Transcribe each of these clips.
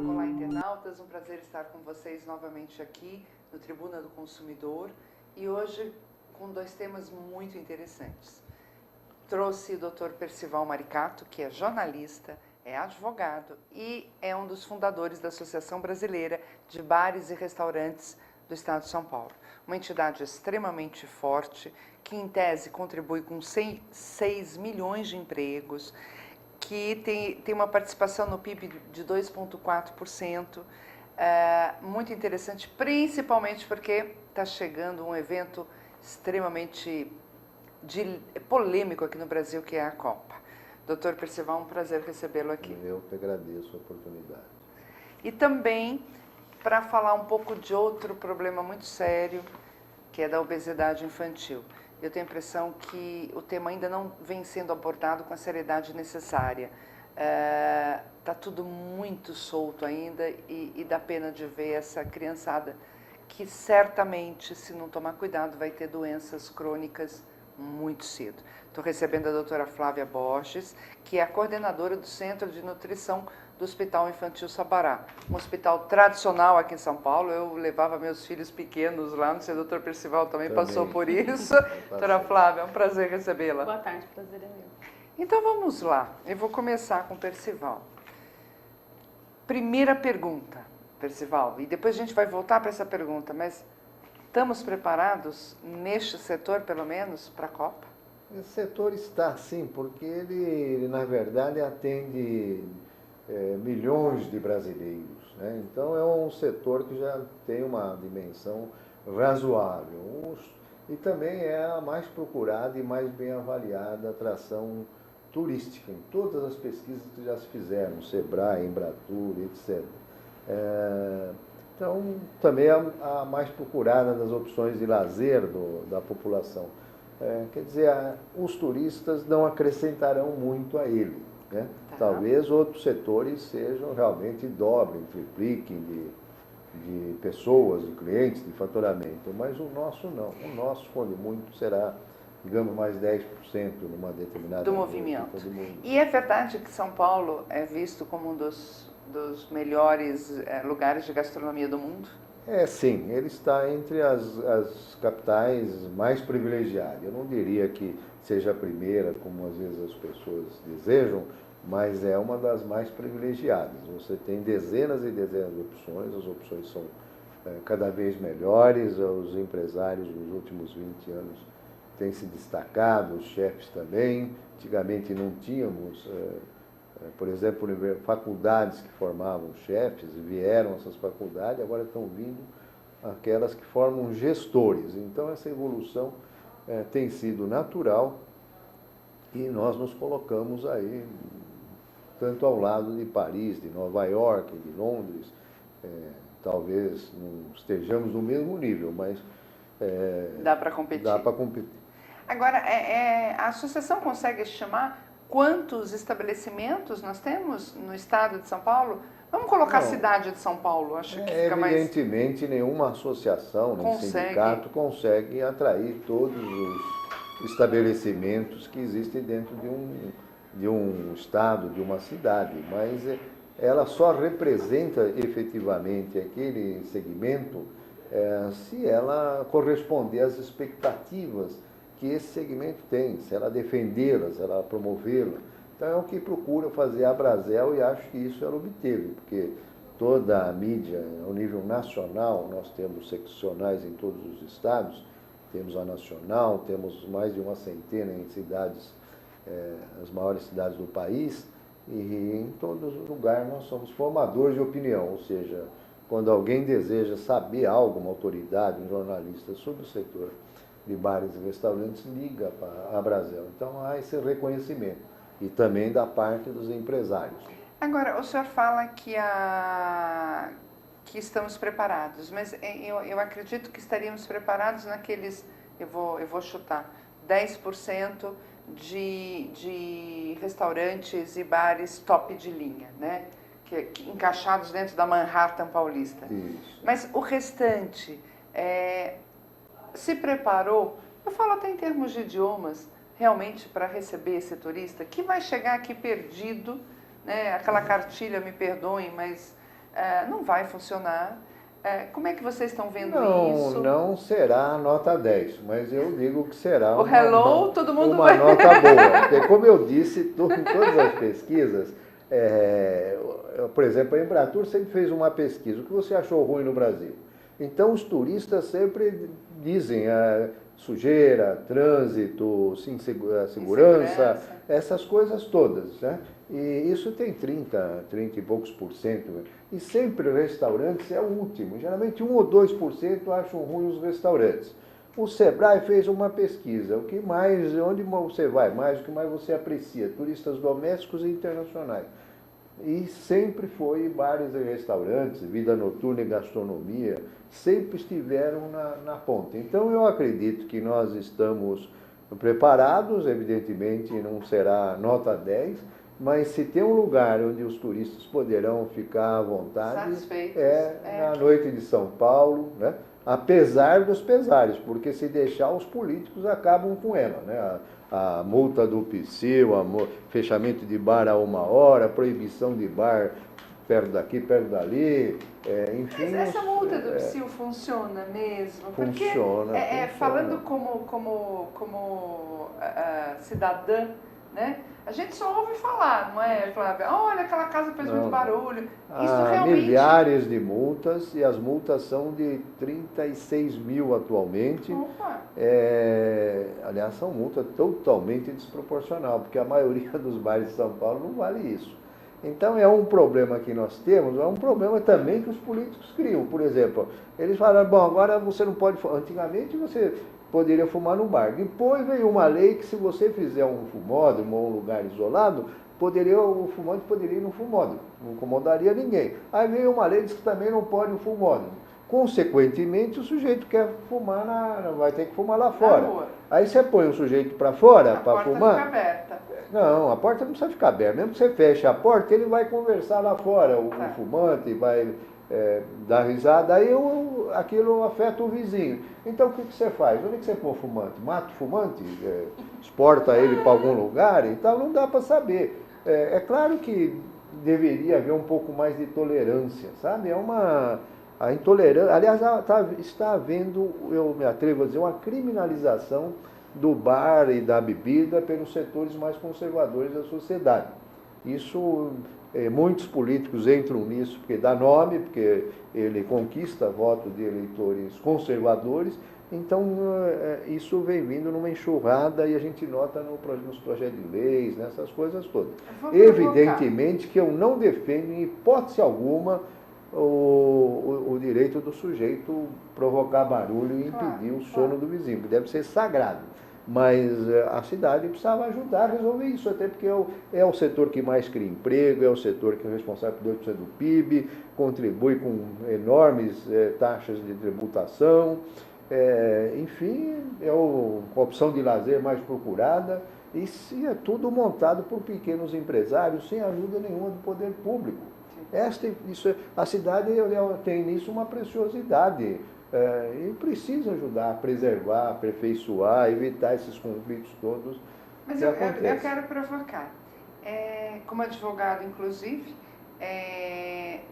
Olá, internautas, um prazer estar com vocês novamente aqui no Tribuna do Consumidor e hoje com dois temas muito interessantes. Trouxe o Dr. Percival Maricato, que é jornalista, é advogado e é um dos fundadores da Associação Brasileira de Bares e Restaurantes do Estado de São Paulo. Uma entidade extremamente forte, que em tese contribui com 6 milhões de empregos, que tem uma participação no PIB de 2,4%. Muito interessante, principalmente porque está chegando um evento extremamente polêmico aqui no Brasil, que é a Copa. Doutor Percival, um prazer recebê-lo aqui. Eu que agradeço a oportunidade. E também para falar um pouco de outro problema muito sério, que é da obesidade infantil. Eu tenho a impressão que o tema ainda não vem sendo abordado com a seriedade necessária. Está tudo muito solto ainda e dá pena de ver essa criançada que certamente, se não tomar cuidado, vai ter doenças crônicas muito cedo. Estou recebendo a doutora Flávia Borges, que é a coordenadora do Centro de Nutrição do Hospital Infantil Sabará, um hospital tradicional aqui em São Paulo. Eu levava meus filhos pequenos lá, não sei, o doutor Percival também passou por isso. Doutora Flávia, é um prazer recebê-la. Boa tarde, prazer é meu. Então vamos lá, eu vou começar com o Percival. Primeira pergunta, Percival, e depois a gente vai voltar para essa pergunta, mas estamos preparados neste setor, pelo menos, para a Copa? Esse setor está sim, porque ele na verdade atende milhões de brasileiros, né? Então é um setor que já tem uma dimensão razoável e também é a mais procurada e mais bem avaliada atração turística em todas as pesquisas que já se fizeram, Sebrae, Embratur, etc. Então também é a mais procurada das opções de lazer da população. Quer dizer, os turistas não acrescentarão muito a ele, né? Talvez outros setores sejam realmente dobrem, tripliquem de pessoas, de clientes, de faturamento, mas o nosso não. O nosso, quando muito, será, digamos, mais 10% numa determinada... Do movimento. E é verdade que São Paulo é visto como um dos melhores lugares de gastronomia do mundo? Sim, ele está entre as capitais mais privilegiadas. Eu não diria que seja a primeira, como às vezes as pessoas desejam, mas é uma das mais privilegiadas. Você tem dezenas e dezenas de opções, as opções são cada vez melhores, os empresários nos últimos 20 anos têm se destacado, os chefes também. Antigamente não tínhamos, por exemplo, faculdades que formavam chefes, vieram essas faculdades, agora estão vindo aquelas que formam gestores. Então essa evolução tem sido natural e nós nos colocamos aí tanto ao lado de Paris, de Nova York, de Londres. Talvez não estejamos no mesmo nível, mas dá para competir. Dá para competir. Agora, a associação consegue estimar quantos estabelecimentos nós temos no estado de São Paulo? Vamos colocar a cidade de São Paulo, acho que fica mais... Evidentemente, nenhuma associação, nem sindicato consegue atrair todos os estabelecimentos que existem dentro de um estado, de uma cidade, mas ela só representa efetivamente aquele segmento se ela corresponder às expectativas que esse segmento tem, se ela defendê-las, se ela promovê-la. Então é o que procura fazer a Brasel e acho que isso ela obteve, porque toda a mídia, ao nível nacional, nós temos seccionais em todos os estados, temos a nacional, temos mais de uma centena em cidades, as maiores cidades do país, e em todos os lugares nós somos formadores de opinião, ou seja, quando alguém deseja saber algo, uma autoridade, um jornalista sobre o setor de bares e restaurantes, liga para a Brasel. Então há esse reconhecimento, e também da parte dos empresários. Agora, o senhor fala que estamos preparados, mas eu acredito que estaríamos preparados naqueles, eu vou chutar, 10% de restaurantes e bares top de linha, né? Que encaixados dentro da Manhattan paulista. Isso. Mas o restante se preparou, eu falo até em termos de idiomas, realmente para receber esse turista que vai chegar aqui perdido, né? Aquela cartilha, me perdoem, mas não vai funcionar. Como é que vocês estão vendo isso? Não será nota 10, mas eu digo que será todo mundo uma nota boa. Porque, como eu disse, em todas as pesquisas, por exemplo, a Embratur sempre fez uma pesquisa. O que você achou ruim no Brasil? Então, os turistas sempre dizem sujeira, trânsito, segurança, essas coisas todas, né? E isso tem 30 e poucos %. E sempre restaurantes é o último. Geralmente 1 ou 2% acham ruim os restaurantes. O Sebrae fez uma pesquisa. Onde você vai mais, o que mais você aprecia? Turistas domésticos e internacionais. E sempre foi bares e restaurantes, vida noturna e gastronomia, sempre estiveram na ponta. Então eu acredito que nós estamos preparados, evidentemente não será nota 10, mas se tem um lugar onde os turistas poderão ficar à vontade, na noite de São Paulo, né? Apesar dos pesares, porque se deixar os políticos acabam com ela, né? A multa do PSIL, fechamento de bar a 1 hora, proibição de bar perto daqui, perto dali, enfim... Mas essa multa do PSIL funciona mesmo? Funciona. Porque, falando como cidadã, né? A gente só ouve falar, não é, Flávia? Olha, aquela casa fez muito barulho. Isso realmente... milhares de multas, e as multas são de 36 mil atualmente. Opa. Aliás, são multas totalmente desproporcional, porque a maioria dos bares de São Paulo não vale isso. Então é um problema que nós temos, é um problema também que os políticos criam. Por exemplo, eles falaram, bom, agora você não pode... Antigamente você poderia fumar no bar. Depois veio uma lei que se você fizer um fumódromo ou um lugar isolado, o fumante poderia ir no fumódromo, não incomodaria ninguém. Aí veio uma lei que também não pode o fumódromo. Consequentemente, o sujeito quer fumar, vai ter que fumar lá fora. Aí você põe o sujeito para fora para fumar. A porta fica aberta. Não, a porta não precisa ficar aberta. Mesmo que você feche a porta, ele vai conversar lá fora, o fumante vai dar risada, aí aquilo afeta o vizinho. Então o que você faz? Onde é que você põe o fumante? Mata o fumante? Exporta ele para algum lugar e tal? Não dá para saber. É claro que deveria haver um pouco mais de tolerância, sabe? A intolerância, aliás, está havendo, eu me atrevo a dizer, uma criminalização do bar e da bebida pelos setores mais conservadores da sociedade. Isso, muitos políticos entram nisso porque dá nome, porque ele conquista voto de eleitores conservadores, então isso vem vindo numa enxurrada e a gente nota nos projetos de leis, nessas coisas todas. Evidentemente que eu não defendo, em hipótese alguma, o direito do sujeito provocar barulho e impedir o sono do vizinho, que deve ser sagrado. Mas a cidade precisava ajudar a resolver isso, até porque é o setor que mais cria emprego, é o setor que é responsável por 2% do PIB, contribui com enormes taxas de tributação, enfim, é a opção de lazer mais procurada, e se é tudo montado por pequenos empresários, sem ajuda nenhuma do poder público. A cidade tem nisso uma preciosidade. E precisa ajudar a preservar, aperfeiçoar, evitar esses conflitos todos. Mas eu quero provocar. Como advogado, inclusive,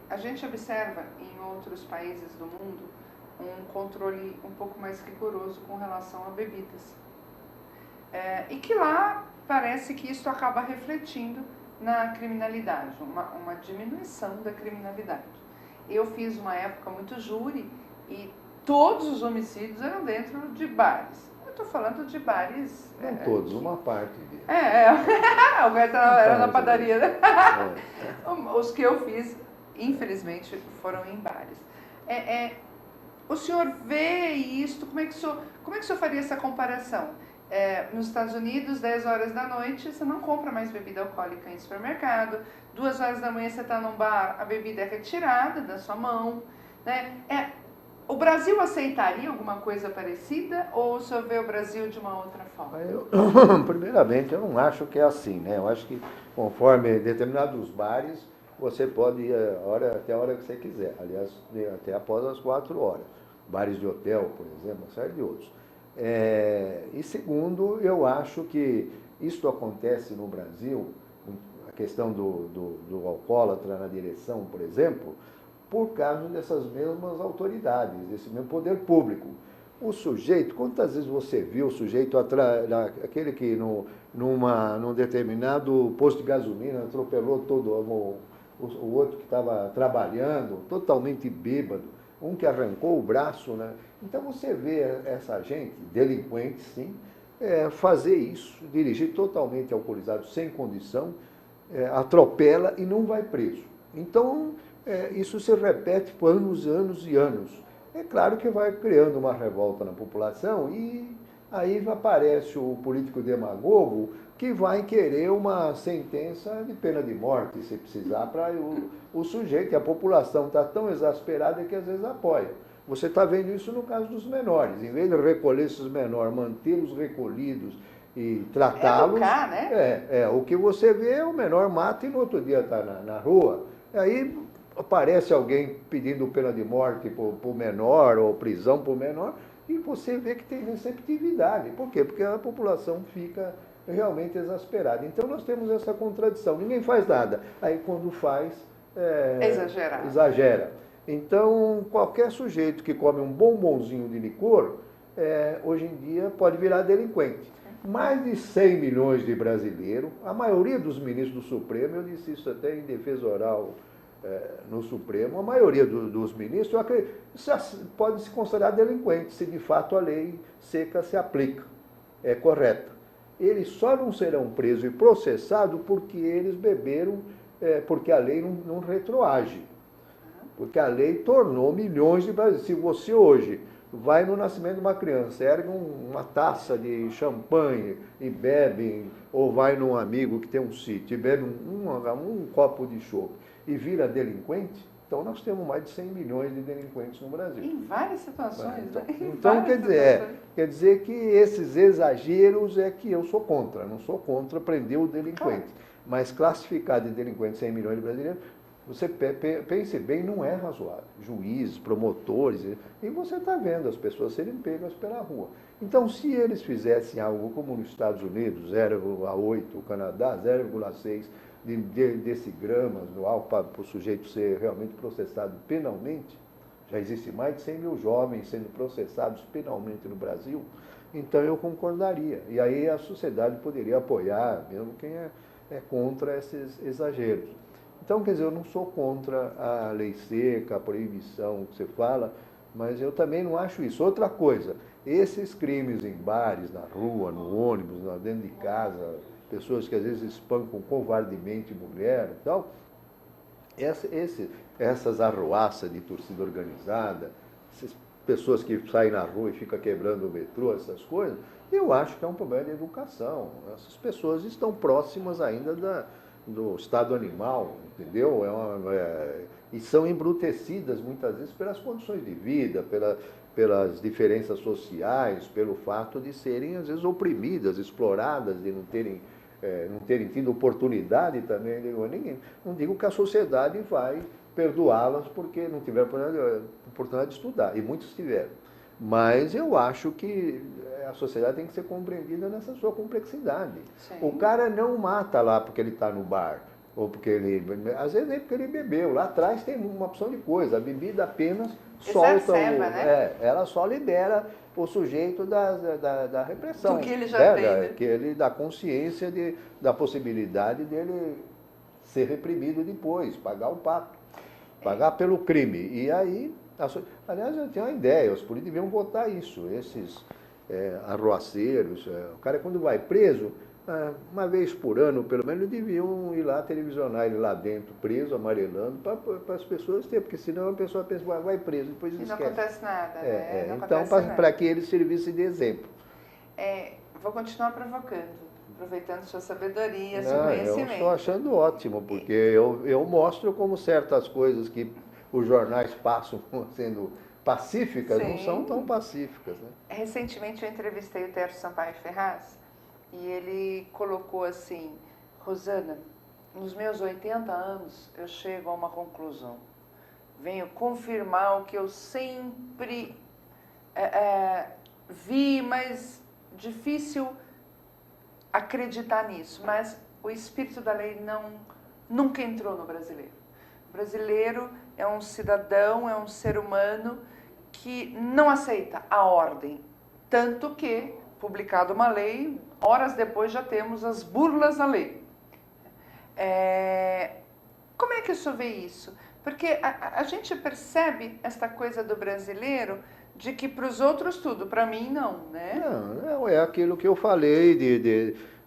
a gente observa em outros países do mundo um controle um pouco mais rigoroso com relação a bebidas. E que lá parece que isso acaba refletindo na criminalidade, uma diminuição da criminalidade. Eu fiz uma época muito júri e todos os homicídios eram dentro de bares. Eu estou falando de bares... Não todos, uma parte deles. O resto era na padaria, né? Os que eu fiz, infelizmente, foram em bares. O senhor vê isso, como é que o senhor faria essa comparação? Nos Estados Unidos, 10 horas da noite, você não compra mais bebida alcoólica em supermercado. 2 horas da manhã você está num bar, a bebida é retirada da sua mão, né? O Brasil aceitaria alguma coisa parecida ou o senhor vê o Brasil de uma outra forma? Primeiramente, eu não acho que é assim, né? Eu acho que conforme determinados bares, você pode ir até a hora que você quiser. Aliás, até após as 4 horas. Bares de hotel, por exemplo, uma série de outros. E segundo, eu acho que isto acontece no Brasil, a questão do alcoólatra na direção, por exemplo, por causa dessas mesmas autoridades, desse mesmo poder público. O sujeito, quantas vezes você viu o sujeito, aquele que num determinado posto de gasolina atropelou todo o outro que estava trabalhando, totalmente bêbado, um que arrancou o braço, né? Então você vê essa gente, delinquente sim, fazer isso, dirigir totalmente alcoolizado, sem condição, atropela e não vai preso. Então, isso se repete por anos, anos e anos. É claro que vai criando uma revolta na população e aí aparece o político demagogo que vai querer uma sentença de pena de morte, se precisar, para o sujeito. E a população está tão exasperada que às vezes apoia. Você está vendo isso no caso dos menores. Em vez de recolher esses menores, mantê-los recolhidos e tratá-los... Educar, né? O que você vê é o menor mata e no outro dia está na rua. Aí aparece alguém pedindo pena de morte para o menor ou prisão para o menor e você vê que tem receptividade. Por quê? Porque a população fica realmente exasperada. Então nós temos essa contradição. Ninguém faz nada. Aí quando faz... exagera. Então, qualquer sujeito que come um bombonzinho de licor, hoje em dia pode virar delinquente. Mais de 100 milhões de brasileiros, a maioria dos ministros do Supremo, eu disse isso até em defesa oral no Supremo, a maioria dos ministros pode se considerar delinquente, se de fato a lei seca se aplica, é correta. Eles só não serão presos e processados porque eles beberam, porque a lei não retroage. Porque a lei tornou milhões de brasileiros. Se você hoje vai no nascimento de uma criança, ergue uma taça de champanhe e bebe, ou vai num amigo que tem um sítio e bebe um copo de chopp e vira delinquente, então nós temos mais de 100 milhões de delinquentes no Brasil. Em várias situações, então, né? Então, quer dizer que esses exageros é que eu sou contra. Não sou contra prender o delinquente. Claro. Mas classificar de delinquente 100 milhões de brasileiros, você pense bem, não é razoável. Juízes, promotores, e você está vendo as pessoas serem pegas pela rua. Então, se eles fizessem algo como nos Estados Unidos, 0,8, o Canadá, 0,6 desse gramas no álcool para o sujeito ser realmente processado penalmente, já existe mais de 100 mil jovens sendo processados penalmente no Brasil, então eu concordaria. E aí a sociedade poderia apoiar, mesmo quem é contra esses exageros. Então, quer dizer, eu não sou contra a lei seca, a proibição que você fala, mas eu também não acho isso. Outra coisa, esses crimes em bares, na rua, no ônibus, dentro de casa, pessoas que às vezes espancam covardemente mulher e tal, essas arruaças de torcida organizada, essas pessoas que saem na rua e ficam quebrando o metrô, essas coisas, eu acho que é um problema de educação. Essas pessoas estão próximas ainda do estado animal, entendeu? E são embrutecidas muitas vezes pelas condições de vida, pelas diferenças sociais, pelo fato de serem às vezes oprimidas, exploradas, de não terem tido oportunidade também. Não digo que a sociedade vai perdoá-las porque não tiveram oportunidade de estudar, e muitos tiveram. Mas eu acho que a sociedade tem que ser compreendida nessa sua complexidade. Sim. O cara não mata lá porque ele está no bar, ou porque às vezes nem porque ele bebeu. Lá atrás tem uma opção de coisa. A bebida apenas solta né? Ela só libera o sujeito da repressão. Do que ele já tem, né? Que ele dá consciência da possibilidade dele ser reprimido depois, pagar o pato, pagar pelo crime. E aí, aliás, eu tenho uma ideia, os políticos deviam votar isso, esses arruaceiros. O cara, quando vai preso, uma vez por ano, pelo menos, deviam ir lá televisionar ele lá dentro, preso, amarelando, para as pessoas terem, porque senão a pessoa pensa, vai preso, depois esquece. E não acontece nada, né? Então, para que ele servisse de exemplo. Vou continuar provocando, aproveitando sua sabedoria, seu conhecimento. Eu estou achando ótimo, porque eu mostro como certas coisas que os jornais passam sendo pacíficas, Sim. não são tão pacíficas. Né? Recentemente eu entrevistei o Tércio Sampaio Ferraz e ele colocou assim: Rosana, nos meus 80 anos eu chego a uma conclusão. Venho confirmar o que eu sempre vi, mas difícil acreditar nisso. Mas o espírito da lei nunca entrou no brasileiro. O brasileiro é um cidadão, é um ser humano que não aceita a ordem. Tanto que, publicada uma lei, horas depois já temos as burlas da lei. Como é que o senhor vê isso? Porque a gente percebe esta coisa do brasileiro de que para os outros tudo, para mim não, né? Não, é aquilo que eu falei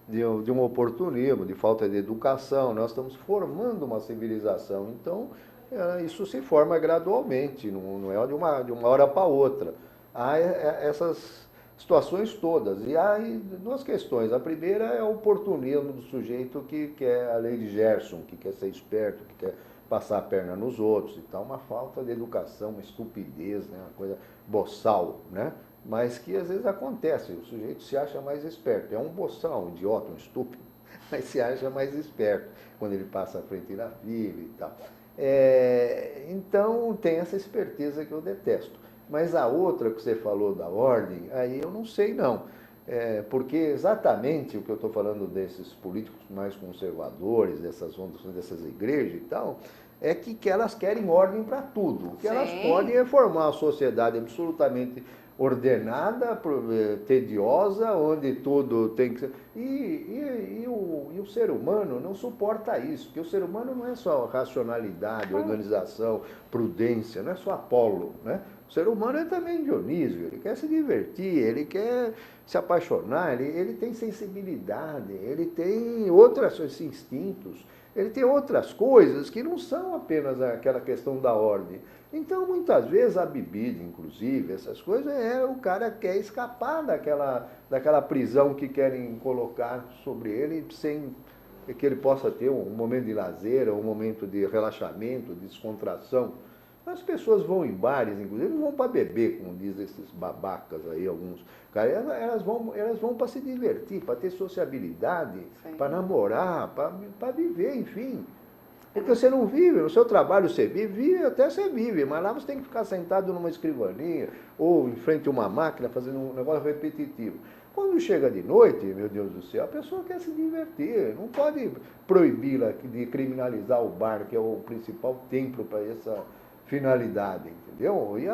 de um oportunismo, de falta de educação. Nós estamos formando uma civilização, então isso se forma gradualmente, não é de uma hora para outra. Há essas situações todas. E há duas questões. A primeira é o oportunismo do sujeito que quer a lei de Gerson, que quer ser esperto, que quer passar a perna nos outros. Então, uma falta de educação, uma estupidez, né? Uma coisa boçal, né? Mas que às vezes acontece. O sujeito se acha mais esperto. É um boçal, um idiota, um estúpido, mas se acha mais esperto quando ele passa à frente na fila e tal. Então, tem essa esperteza que eu detesto. Mas a outra que você falou da ordem, aí eu não sei não. Porque exatamente o que eu estou falando desses políticos mais conservadores, dessas ondas, dessas igrejas e tal, é que elas querem ordem para tudo. O que elas podem é formar uma sociedade absolutamente ordenada, tediosa, onde tudo tem que ser... E o ser humano não suporta isso, porque o ser humano não é só racionalidade, organização, prudência, não é só Apolo, né? O ser humano é também Dionísio, ele quer se divertir, ele quer se apaixonar, ele tem sensibilidade, ele tem outros instintos, ele tem outras coisas que não são apenas aquela questão da ordem. Então, muitas vezes, a bebida, inclusive, essas coisas, o cara quer escapar daquela prisão que querem colocar sobre ele, sem que ele possa ter um momento de lazer, um momento de relaxamento, de descontração. As pessoas vão em bares, inclusive, não vão para beber, como dizem esses babacas aí, alguns. Cara, elas vão para se divertir, para ter sociabilidade, para namorar, para viver, enfim. Porque você não vive, no seu trabalho você vive, até você vive, mas lá você tem que ficar sentado numa escrivaninha ou em frente a uma máquina fazendo um negócio repetitivo. Quando chega de noite, meu Deus do céu, a pessoa quer se divertir. Não pode proibi-la de criminalizar o bar, que é o principal templo para essa finalidade, entendeu? E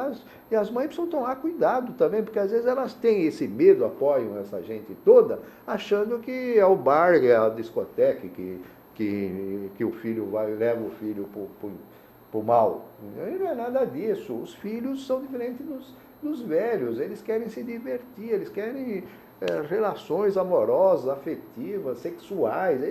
as mães precisam tomar cuidado também, porque às vezes elas têm esse medo, apoiam essa gente toda, achando que é o bar, é a discoteca, que o filho leva o filho para o mal. E não é nada disso. Os filhos são diferentes dos velhos, eles querem se divertir, eles querem relações amorosas, afetivas, sexuais,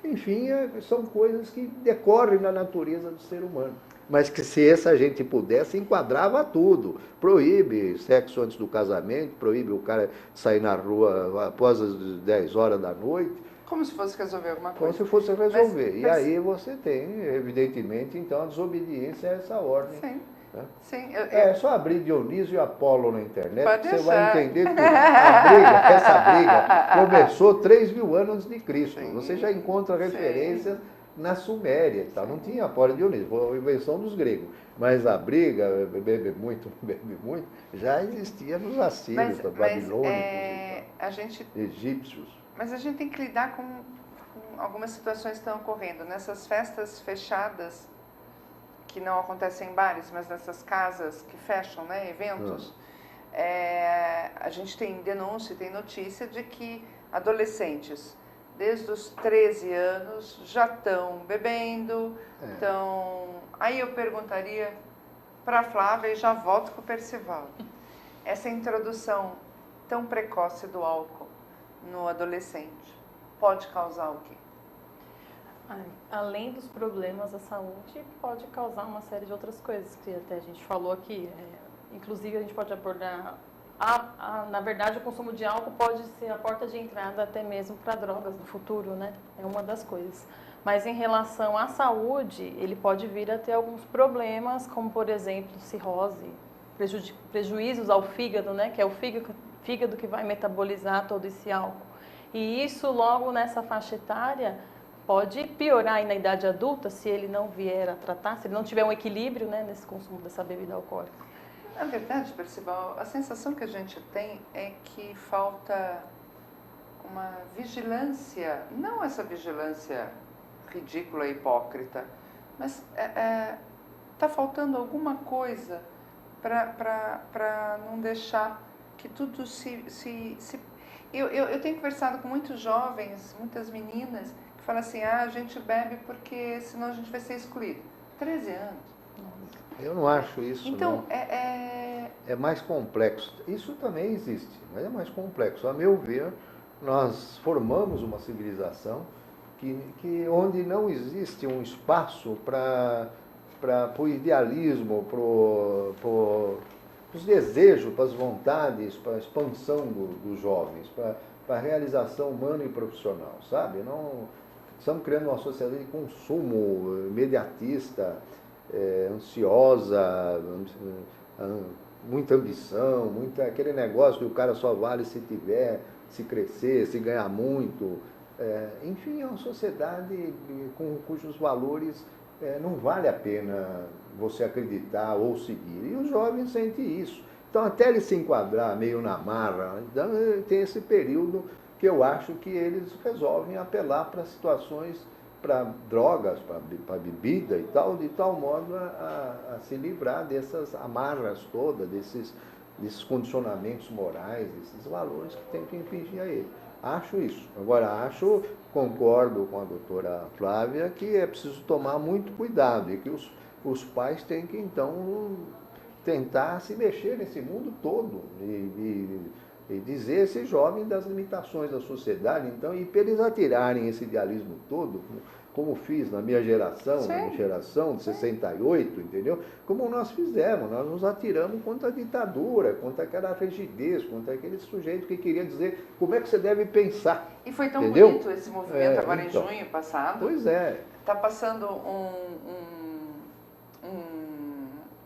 enfim, são coisas que decorrem na natureza do ser humano. Mas que se essa gente pudesse, enquadrava tudo. Proíbe sexo antes do casamento, proíbe o cara sair na rua após as 10 horas da noite. Como se fosse resolver alguma coisa. Como se fosse resolver. E aí você tem, evidentemente, então, a desobediência a essa ordem. Sim. Né? Sim, É só abrir Dionísio e Apolo na internet, que você vai entender tudo. Essa briga começou 3.000 anos antes de Cristo. Sim. Você já encontra referências na Suméria, tá? Não tinha Apolo e Dionísio, foi a invenção dos gregos. Mas a briga, bebe muito, já existia nos assírios, babilônicos, egípcios. Mas a gente tem que lidar com algumas situações que estão ocorrendo. Nessas festas fechadas, que não acontecem em bares, mas nessas casas que fecham, né, eventos, a gente tem denúncia, tem notícia de que adolescentes, desde os 13 anos, já estão bebendo. Aí eu perguntaria para a Flávia e já volto com o Percival. Essa introdução tão precoce do álcool no adolescente pode causar o quê? Além dos problemas da saúde, pode causar uma série de outras coisas que até a gente falou aqui. Inclusive, a gente pode abordar... na verdade, o consumo de álcool pode ser a porta de entrada até mesmo para drogas no futuro, né? É uma das coisas. Mas em relação à saúde, ele pode vir a ter alguns problemas, como, por exemplo, cirrose, prejuízos ao fígado, né? Que é o fígado que vai metabolizar todo esse álcool. E isso, logo nessa faixa etária, pode piorar aí na idade adulta, se ele não vier a tratar, se ele não tiver um equilíbrio, né, nesse consumo dessa bebida alcoólica. Na verdade, Percival, a sensação que a gente tem é que falta uma vigilância, não essa vigilância ridícula e hipócrita, mas está faltando alguma coisa para não deixar que tudo Eu tenho conversado com muitos jovens, muitas meninas, que falam assim, a gente bebe porque senão a gente vai ser excluído. 13 anos. Eu não acho isso, então, não. É mais complexo. Isso também existe, mas é mais complexo. A meu ver, nós formamos uma civilização onde não existe um espaço para o idealismo, para os desejos, para as vontades, para a expansão dos jovens, para a realização humana e profissional, sabe? Não, estamos criando uma sociedade de consumo imediatista, ansiosa, muita ambição, aquele negócio que o cara só vale se tiver, se crescer, se ganhar muito. Enfim, é uma sociedade cujos valores não vale a pena você acreditar ou seguir. E os jovens sentem isso. Então, até ele se enquadrar meio na marra, então, tem esse período que eu acho que eles resolvem apelar para situações, para drogas, para bebida e tal, de tal modo a se livrar dessas amarras todas, desses condicionamentos morais, desses valores que tem que impingir a ele. Acho isso. Agora, concordo com a doutora Flávia, que é preciso tomar muito cuidado e que os pais têm que, então, tentar se mexer nesse mundo todo e dizer a esse jovem das limitações da sociedade, então, e para eles atirarem esse idealismo todo, como fiz na minha geração, na minha geração de 68, entendeu? Como nós fizemos, nós nos atiramos contra a ditadura, contra aquela rigidez, contra aquele sujeito que queria dizer como é que você deve pensar. E foi tão entendeu? bonito esse movimento agora então, em junho passado. Pois é. Está passando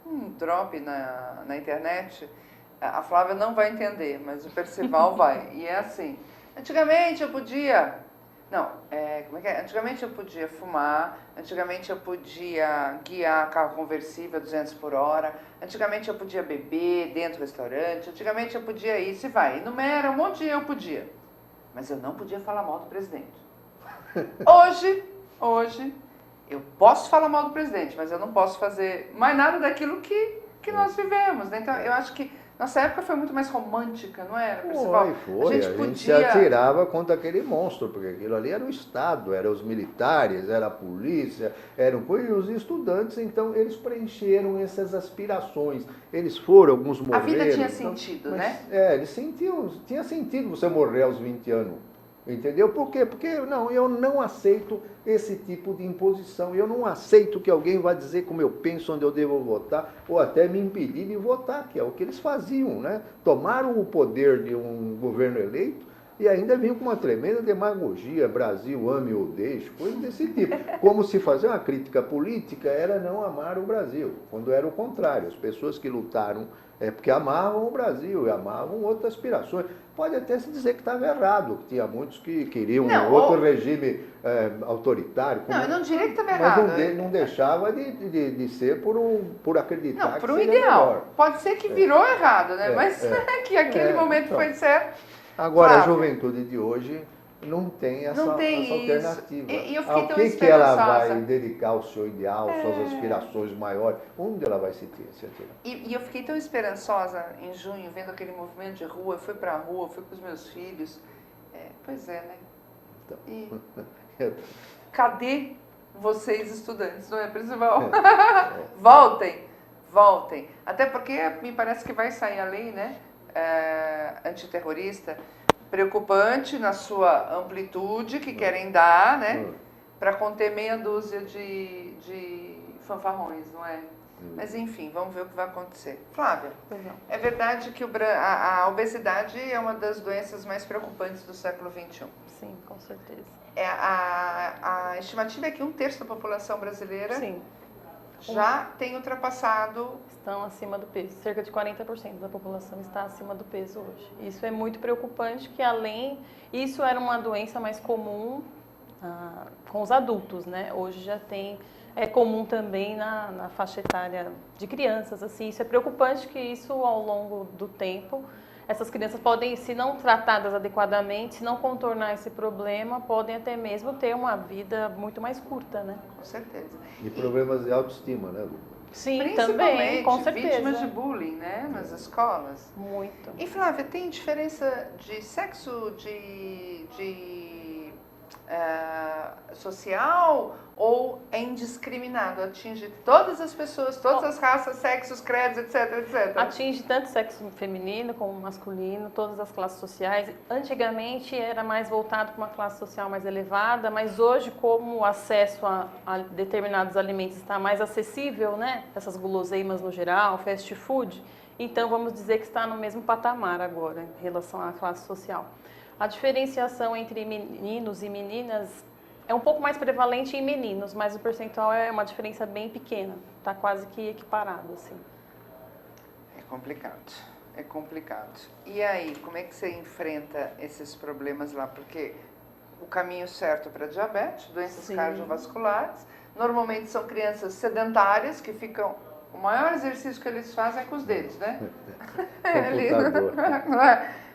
um drop na internet. A Flávia não vai entender, mas o Percival vai. E é assim, antigamente eu podia... Não, como é que é? Antigamente eu podia fumar, antigamente eu podia guiar carro conversível a 200 por hora, antigamente eu podia beber dentro do restaurante, antigamente eu podia isso e vai. Enumera um monte de eu podia. Mas eu não podia falar mal do presidente. Hoje, eu posso falar mal do presidente, mas eu não posso fazer mais nada daquilo que nós vivemos, né? Então, eu acho que nossa época foi muito mais romântica, não era, Percival? Foi. A gente se atirava contra aquele monstro, porque aquilo ali era o Estado, eram os militares, era a polícia, e os estudantes, então, eles preencheram essas aspirações. Eles foram, alguns morreram. A vida tinha sentido, né? Eles sentiam, tinha sentido você morrer aos 20 anos. Entendeu? Por quê? Porque eu não aceito esse tipo de imposição. Eu não aceito que alguém vá dizer como eu penso, onde eu devo votar, ou até me impedir de votar, que é o que eles faziam, né? Tomaram o poder de um governo eleito e ainda vinham com uma tremenda demagogia, Brasil ame ou deixe, coisa desse tipo. Como se fazer uma crítica política era não amar o Brasil, quando era o contrário. As pessoas que lutaram porque amavam o Brasil e amavam outras aspirações. Pode até se dizer que estava errado, que tinha muitos que queriam outro regime autoritário. Não, eu não diria que estava errado. Mas não deixava de ser por acreditar que seria ideal. Melhor. Pode ser que virou errado, né? Mas que aquele momento então, foi certo. Agora, a juventude de hoje não tem essa alternativa. E eu fiquei ao tão que ela vai dedicar o seu ideal, suas aspirações maiores? Onde ela vai se atirar? E eu fiquei tão esperançosa em junho, vendo aquele movimento de rua. Eu fui para a rua, fui com os meus filhos. Pois é, né? Então. E cadê vocês, estudantes, não é, Percival? Voltem. Até porque me parece que vai sair a lei, né? Antiterrorista, preocupante na sua amplitude que querem dar, né? Para conter meia dúzia de fanfarrões, não é? Mas enfim, vamos ver o que vai acontecer. Flávia, é verdade que a obesidade é uma das doenças mais preocupantes do século XXI. Sim, com certeza. A estimativa é que 1/3 da população brasileira já tem ultrapassado... Estão acima do peso. Cerca de 40% da população está acima do peso hoje. Isso é muito preocupante, que isso era uma doença mais comum com os adultos, né? Hoje já é comum também na faixa etária de crianças, assim. Isso é preocupante que isso, ao longo do tempo, essas crianças podem, se não tratadas adequadamente, se não contornar esse problema, podem até mesmo ter uma vida muito mais curta, né? Com certeza. E problemas de autoestima, né, Lu? Sim, também, com certeza. Vítimas de bullying, né, nas escolas. Muito. E Flávia, tem diferença de sexo, social, ou é indiscriminado? Atinge todas as pessoas, todas as raças, sexos, credos, etc, etc? Atinge tanto sexo feminino como masculino, todas as classes sociais. Antigamente era mais voltado para uma classe social mais elevada, mas hoje, como o acesso a determinados alimentos está mais acessível, né? Essas guloseimas no geral, fast food, então vamos dizer que está no mesmo patamar agora em relação à classe social. A diferenciação entre meninos e meninas é um pouco mais prevalente em meninos, mas o percentual é uma diferença bem pequena, está quase que equiparado, assim. É complicado. E aí, como é que você enfrenta esses problemas lá? Porque o caminho certo para diabetes, doenças cardiovasculares, normalmente são crianças sedentárias que ficam... O maior exercício que eles fazem é com os dedos, né?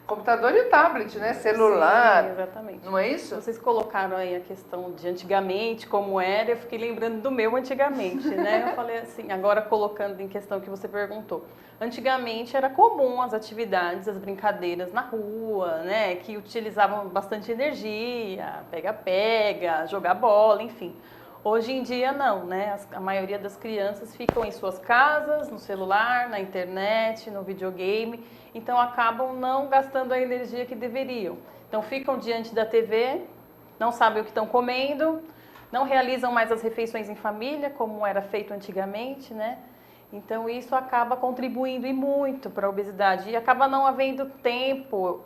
Computador e tablet, né? Celular. Sim, exatamente. Não é isso? Vocês colocaram aí a questão de antigamente, como era, eu fiquei lembrando do meu antigamente, né? Eu falei assim, agora colocando em questão que você perguntou. Antigamente era comum as atividades, as brincadeiras na rua, né? Que utilizavam bastante energia, pega-pega, jogar bola, enfim. Hoje em dia não, né? A maioria das crianças ficam em suas casas, no celular, na internet, no videogame, então acabam não gastando a energia que deveriam. Então ficam diante da TV, não sabem o que estão comendo, não realizam mais as refeições em família, como era feito antigamente, né? Então isso acaba contribuindo e muito para a obesidade e acaba não havendo tempo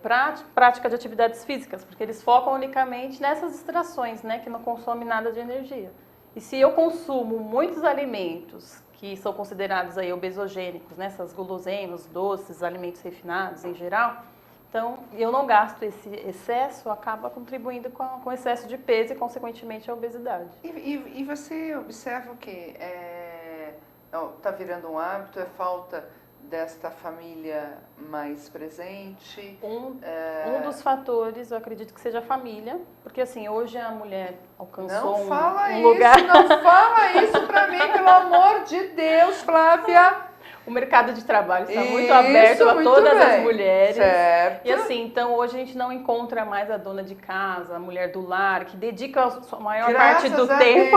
para prática de atividades físicas, porque eles focam unicamente nessas distrações, né, que não consomem nada de energia. E se eu consumo muitos alimentos que são considerados aí obesogênicos, né, essas guloseimas, doces, alimentos refinados em geral, então eu não gasto esse excesso, acaba contribuindo com excesso de peso e consequentemente a obesidade. E você observa o quê? Está virando um hábito, é falta desta família mais presente? Um dos fatores, eu acredito que seja a família, porque assim, hoje a mulher alcançou um lugar... Não fala isso pra mim, pelo amor de Deus, Flávia! O mercado de trabalho está muito aberto a todas as mulheres. Certo. E assim, então hoje a gente não encontra mais a dona de casa, a mulher do lar, que dedica a sua maior parte do tempo.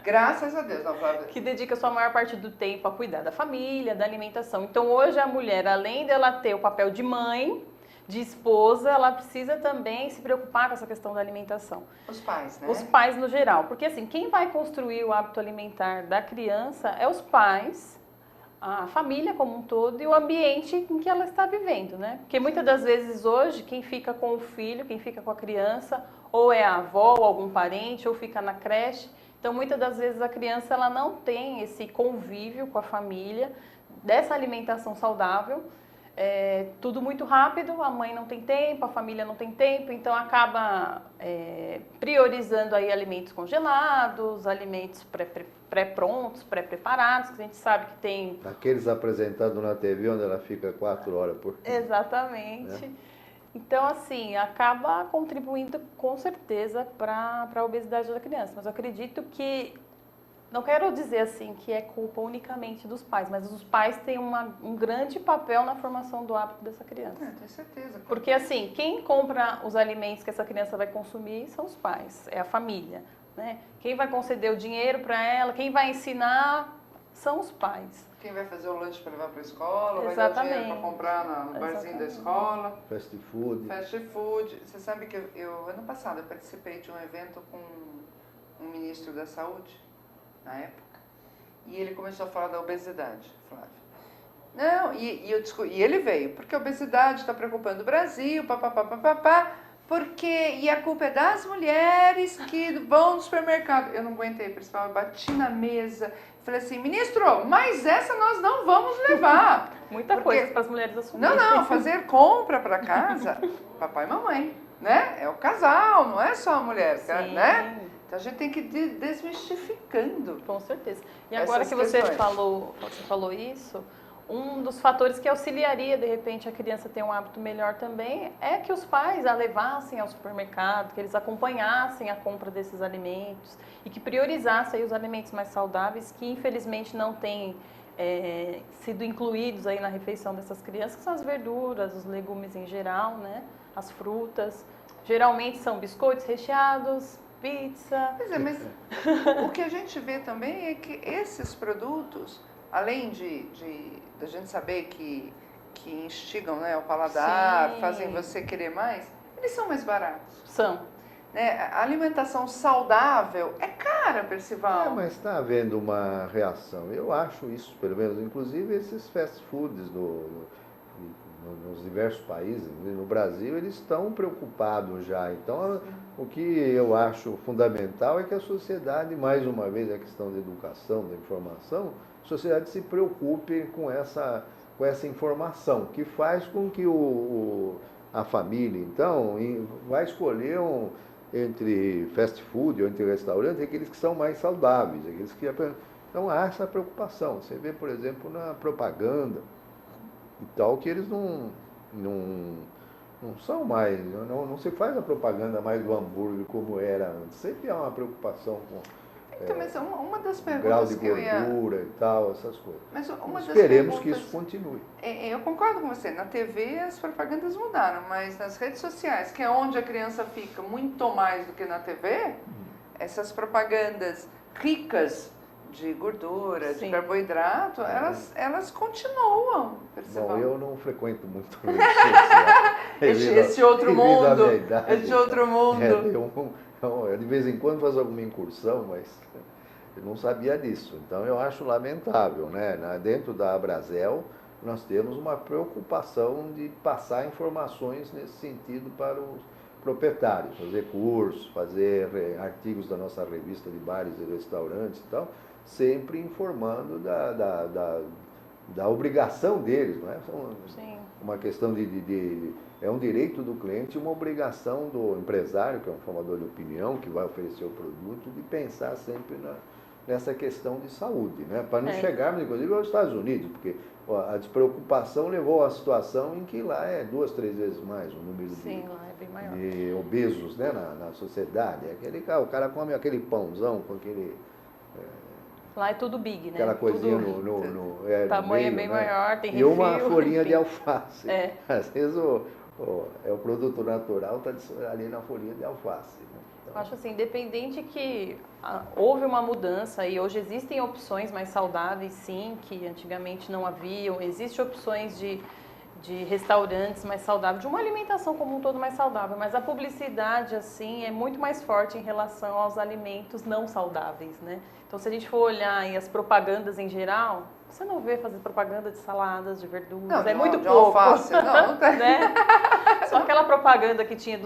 Graças a Deus, que dedica a sua maior parte do tempo a cuidar da família, da alimentação. Então hoje a mulher, além dela ter o papel de mãe, de esposa, ela precisa também se preocupar com essa questão da alimentação. Os pais, né? Os pais no geral. Porque assim, quem vai construir o hábito alimentar da criança é os pais, a família como um todo e o ambiente em que ela está vivendo, né? Porque muitas das vezes hoje, quem fica com o filho, quem fica com a criança, ou é a avó, ou algum parente, ou fica na creche. Então, muitas das vezes a criança ela não tem esse convívio com a família, dessa alimentação saudável. Tudo muito rápido, a mãe não tem tempo, a família não tem tempo, então acaba priorizando aí alimentos congelados, alimentos pré-prontos, pré-preparados, que a gente sabe que tem... Aqueles apresentados na TV onde ela fica 4 horas por dia. Exatamente. Né? Então, assim, acaba contribuindo com certeza para a obesidade da criança, mas eu acredito que... Não quero dizer assim que é culpa unicamente dos pais, mas os pais têm um grande papel na formação do hábito dessa criança. Tenho certeza. Porque assim, quem compra os alimentos que essa criança vai consumir são os pais, é a família, né? Quem vai conceder o dinheiro para ela, quem vai ensinar são os pais. Quem vai fazer o lanche para levar para a escola, Exatamente. Vai dar dinheiro para comprar no barzinho da escola. Fast food. Fast food. Você sabe que eu ano passado, eu participei de um evento com um ministro da Saúde, na época, e ele começou a falar da obesidade, Flávia. Não, e ele veio, porque a obesidade está preocupando o Brasil, e a culpa é das mulheres que vão no supermercado. Eu não aguentei, pessoal, eu bati na mesa, falei assim, ministro, mas essa nós não vamos levar. Muita coisa para as mulheres assumirem. Não, fazer compra para casa, papai e mamãe. né? É o casal, não é só a mulher, Sim. né? Então a gente tem que ir desmistificando. Com certeza. E agora que essas você questões. falou isso, um dos fatores que auxiliaria, de repente, a criança ter um hábito melhor também é que os pais a levassem ao supermercado, que eles acompanhassem a compra desses alimentos e que priorizassem aí os alimentos mais saudáveis, que infelizmente não têm sido incluídos aí na refeição dessas crianças, que são as verduras, os legumes em geral, né? As frutas. Geralmente são biscoitos recheados, pizza. Pois é, mas o que a gente vê também é que esses produtos, além de a gente saber que instigam, né, o paladar, Sim. fazem você querer mais, eles são mais baratos. São. Né? A alimentação saudável é cara, Percival. Mas está havendo uma reação. Eu acho isso, pelo menos, inclusive esses fast foods nos diversos países, no Brasil, eles estão preocupados já. Então, o que eu acho fundamental é que a sociedade, mais uma vez, a questão da educação, da informação, a sociedade se preocupe com essa informação, que faz com que a família, então, vai escolher entre fast food ou entre restaurantes, aqueles que são mais saudáveis, aqueles que... Então, há essa preocupação. Você vê, por exemplo, na propaganda e tal, que eles não são mais, não se faz a propaganda mais do hambúrguer como era antes. Sempre há uma preocupação com Então, mas uma das grau perguntas de que eu ia... gordura e tal, essas coisas. Mas uma das Esperemos que perguntas- isso continue. Eu concordo com você. Na TV as propagandas mudaram, mas nas redes sociais, que é onde a criança fica muito mais do que na TV, essas propagandas ricas de gordura, de Sim. carboidrato, elas continuam. Percival. Bom, eu não frequento muito redes sociais. Esse outro devido à mundo, minha idade. esse outro mundo. De vez em quando faço alguma incursão, mas eu não sabia disso. Então eu acho lamentável, né? Dentro da Abrazel, nós temos uma preocupação de passar informações nesse sentido para os proprietários, fazer cursos, fazer artigos da nossa revista de bares e restaurantes e tal, sempre informando da obrigação deles, não é? Sim. Uma questão é um direito do cliente e uma obrigação do empresário, que é um formador de opinião, que vai oferecer o produto, de pensar sempre nessa questão de saúde, né? Para não chegarmos, inclusive, aos Estados Unidos, porque a despreocupação levou à situação em que lá é 2, 3 vezes mais o número Sim, lá é bem maior. de obesos, né, na sociedade. O cara come aquele pãozão com Lá é tudo big, né? aquela coisinha Tudo... no tamanho meio, é bem né? maior, tem E uma refil, folhinha enfim. de alface. É. Às vezes o produto natural está ali na folhinha de alface. Né? Então, Eu acho assim, independente que houve uma mudança e hoje existem opções mais saudáveis, sim, que antigamente não haviam. Existem opções de restaurantes mais saudáveis, de uma alimentação como um todo mais saudável, mas a publicidade, assim, é muito mais forte em relação aos alimentos não saudáveis, né? Então, se a gente for olhar aí as propagandas em geral, você não vê fazer propaganda de saladas, de verduras, Não, é muito de pouco. alface, não tem. Né? Só aquela propaganda que tinha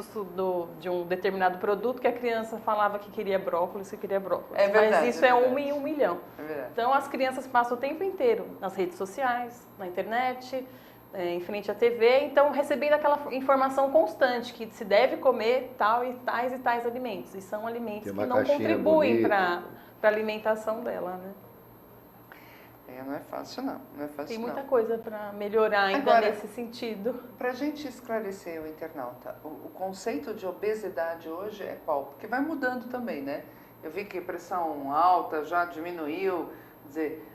de um determinado produto que a criança falava que queria brócolis, que queria brócolis. É verdade, Mas isso é é verdade. 1 em 1 milhão. É verdade. Então as crianças passam o tempo inteiro nas redes sociais, na internet, em frente à TV, então recebendo aquela informação constante que se deve comer tal e tais alimentos. E são alimentos Tem que uma não caixinha contribuem bonita. para a alimentação dela, né? Não é fácil não, não é fácil Tem muita não. coisa para melhorar ainda Agora, nesse sentido. Para a gente esclarecer o internauta, o conceito de obesidade hoje é qual? Porque vai mudando também, né? Eu vi que pressão alta já diminuiu, quer dizer,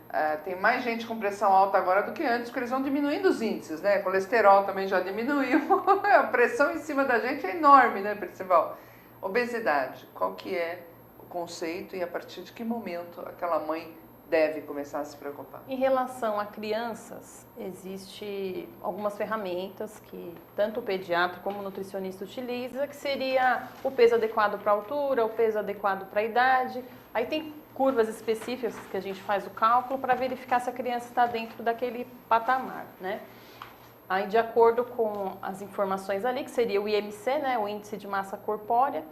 tem mais gente com pressão alta agora do que antes, porque eles vão diminuindo os índices, né? Colesterol também já diminuiu, a pressão em cima da gente é enorme, né, Percival? Obesidade, qual que é o conceito e a partir de que momento aquela mãe deve começar a se preocupar? Em relação a crianças, existe algumas ferramentas que tanto o pediatra como o nutricionista utiliza, que seria o peso adequado para a altura, o peso adequado para a idade. Aí tem curvas específicas que a gente faz o cálculo para verificar se a criança está dentro daquele patamar, né? Aí, de acordo com as informações ali, que seria o IMC, né, o Índice de Massa Corpórea,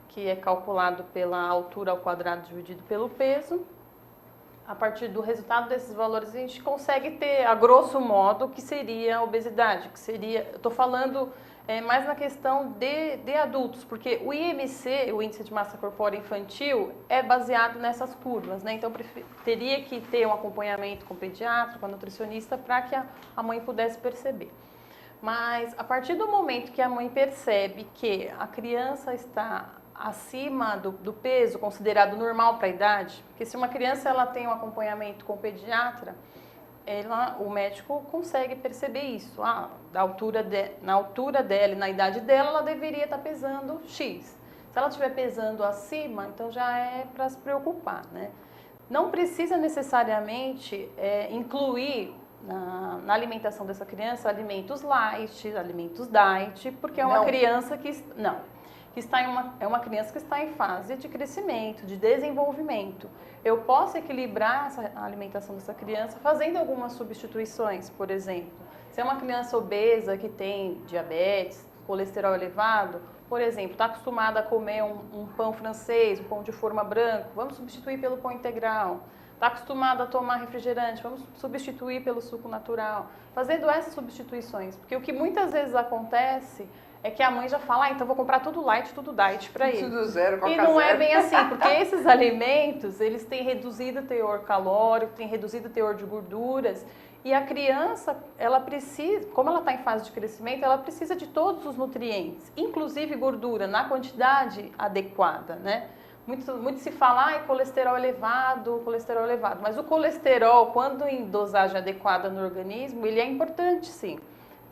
que é calculado pela altura ao quadrado dividido pelo peso. A partir do resultado desses valores, a gente consegue ter, a grosso modo, o que seria a obesidade, que seria, eu estou falando mais na questão de adultos, porque o IMC, o Índice de Massa Corpórea Infantil, é baseado nessas curvas, né? Então teria que ter um acompanhamento com o pediatra, com a nutricionista, para que a mãe pudesse perceber. Mas a partir do momento que a mãe percebe que a criança está acima do peso considerado normal para a idade, porque se uma criança ela tem um acompanhamento com o pediatra, o médico consegue perceber isso. Na altura dela, na idade dela, ela deveria estar pesando X. Se ela estiver pesando acima, então já é para se preocupar, né? Não precisa necessariamente incluir na alimentação dessa criança alimentos light, alimentos diet, porque é uma criança que é uma criança que está em fase de crescimento, de desenvolvimento. Eu posso equilibrar a alimentação dessa criança fazendo algumas substituições, por exemplo. Se é uma criança obesa que tem diabetes, colesterol elevado, por exemplo, está acostumada a comer um pão francês, um pão de forma branco, vamos substituir pelo pão integral. Está acostumada a tomar refrigerante, vamos substituir pelo suco natural. Fazendo essas substituições, porque o que muitas vezes acontece é que a mãe já fala, então vou comprar tudo light, tudo diet para ele. Tudo zero, e não é bem assim, porque esses alimentos, eles têm reduzido o teor calórico, têm reduzido o teor de gorduras, e a criança, ela precisa, como ela está em fase de crescimento, ela precisa de todos os nutrientes, inclusive gordura, na quantidade adequada, né? Muito se fala, colesterol elevado, mas o colesterol, quando em dosagem adequada no organismo, ele é importante sim,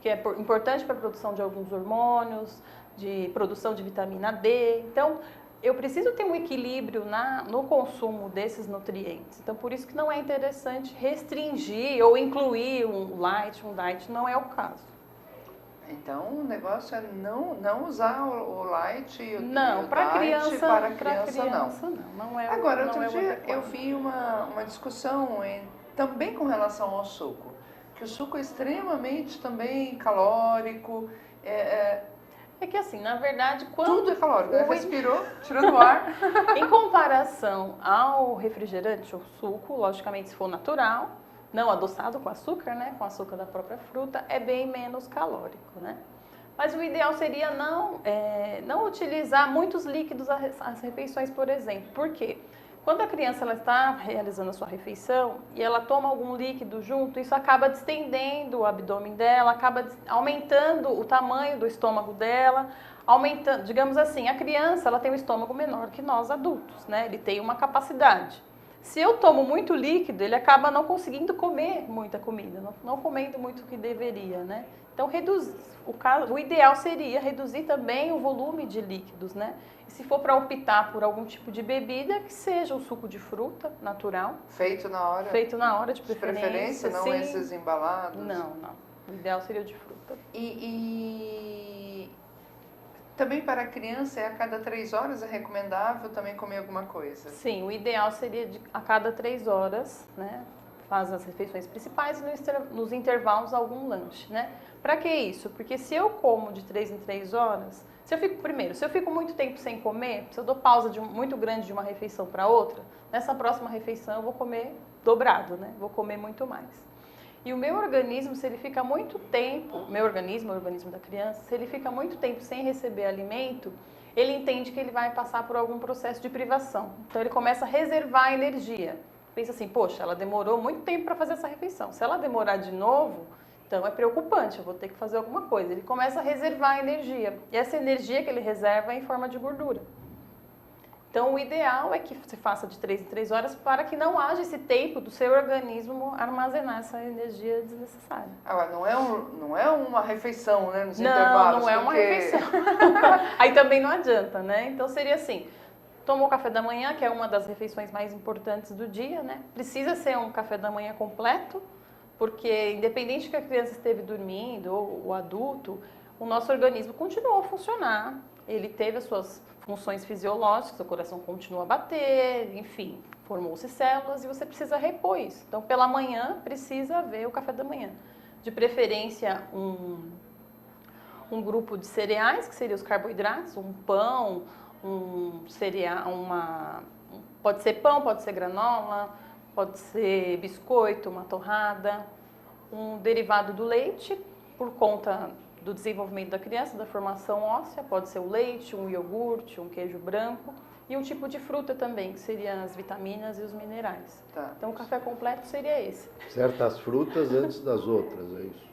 que é importante para a produção de alguns hormônios, de produção de vitamina D. Então, eu preciso ter um equilíbrio no consumo desses nutrientes. Então, por isso que não é interessante restringir ou incluir um light, um diet, não é o caso. Então, o negócio é não usar o light e o não, para criança não é. Agora, outro dia eu vi uma discussão também com relação ao suco, que o suco é extremamente também calórico. É que assim, na verdade, tudo é calórico. Respirou, tirando o ar. Em comparação ao refrigerante ou suco, logicamente se for natural, não adoçado com açúcar, né? Com açúcar da própria fruta, é bem menos calórico, né? Mas o ideal seria não utilizar muitos líquidos às refeições, por exemplo. Por quê? Quando a criança ela está realizando a sua refeição e ela toma algum líquido junto, isso acaba distendendo o abdômen dela, acaba aumentando o tamanho do estômago dela, aumentando, digamos assim, a criança ela tem um estômago menor que nós adultos, né? Ele tem uma capacidade. Se eu tomo muito líquido, ele acaba não conseguindo comer muita comida, não comendo muito o que deveria, né? Então, o ideal seria reduzir também o volume de líquidos, né? E se for para optar por algum tipo de bebida, que seja o suco de fruta natural. Feito na hora? Feito na hora, de preferência. De preferência, não sim. Esses embalados? Não. O ideal seria o de fruta. E também para a criança, a cada 3 horas é recomendável também comer alguma coisa? Sim, o ideal seria a cada 3 horas, né? Faz as refeições principais e nos intervalos algum lanche, né? Para que isso? Porque se eu como de 3 em 3 horas, se eu fico muito tempo sem comer, se eu dou pausa muito grande de uma refeição para outra, nessa próxima refeição eu vou comer dobrado, né? Vou comer muito mais. E o meu organismo, se ele fica muito tempo, o organismo da criança, se ele fica muito tempo sem receber alimento, ele entende que ele vai passar por algum processo de privação. Então ele começa a reservar energia. Pensa assim, poxa, ela demorou muito tempo para fazer essa refeição. Se ela demorar de novo, então é preocupante, eu vou ter que fazer alguma coisa. Ele começa a reservar energia. E essa energia que ele reserva é em forma de gordura. Então, o ideal é que você faça de 3 em 3 horas para que não haja esse tempo do seu organismo armazenar essa energia desnecessária. Agora, não é uma refeição, né, nos intervalos? Não é uma refeição. Aí também não adianta, né? Então, seria assim, tomou o café da manhã, que é uma das refeições mais importantes do dia, né? Precisa ser um café da manhã completo, porque independente que a criança esteve dormindo ou o adulto, o nosso organismo continuou a funcionar. Ele teve as suas funções fisiológicas, o coração continua a bater, enfim, formou-se células e você precisa repor isso. Então, pela manhã, precisa haver o café da manhã. De preferência, um grupo de cereais, que seriam os carboidratos, um pão, um cereal, pode ser pão, pode ser granola, pode ser biscoito, uma torrada, um derivado do leite, por conta do desenvolvimento da criança, da formação óssea, pode ser o leite, um iogurte, um queijo branco, e um tipo de fruta também, que seriam as vitaminas e os minerais. Tá. Então, o café completo seria esse. Certas frutas antes das outras, é isso?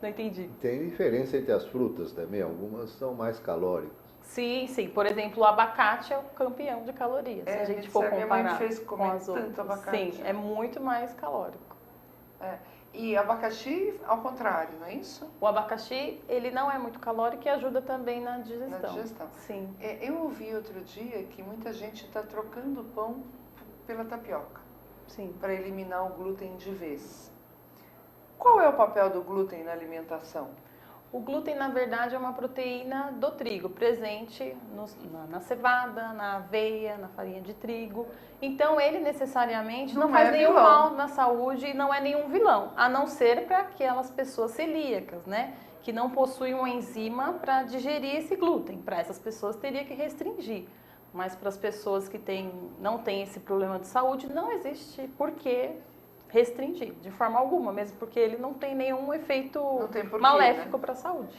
Não entendi. Tem diferença entre as frutas também, algumas são mais calóricas. Sim, sim. Por exemplo, o abacate é o campeão de calorias, se a gente for minha mãe comparar fez com comer as outras. tanto abacate. Sim, é muito mais calórico. E abacaxi, ao contrário, não é isso? O abacaxi, ele não é muito calórico e ajuda também na digestão. Na digestão. Sim. Eu ouvi outro dia que muita gente está trocando o pão pela tapioca, Sim. para eliminar o glúten de vez. Qual é o papel do glúten na alimentação? O glúten, na verdade, é uma proteína do trigo, presente na cevada, na aveia, na farinha de trigo. Então, ele necessariamente não faz nenhum mal na saúde e não é nenhum vilão, a não ser para aquelas pessoas celíacas, né? Que não possuem uma enzima para digerir esse glúten. Para essas pessoas, teria que restringir. Mas para as pessoas que não têm esse problema de saúde, não existe por que restringir, de forma alguma, mesmo porque ele não tem nenhum efeito maléfico, né, para a saúde.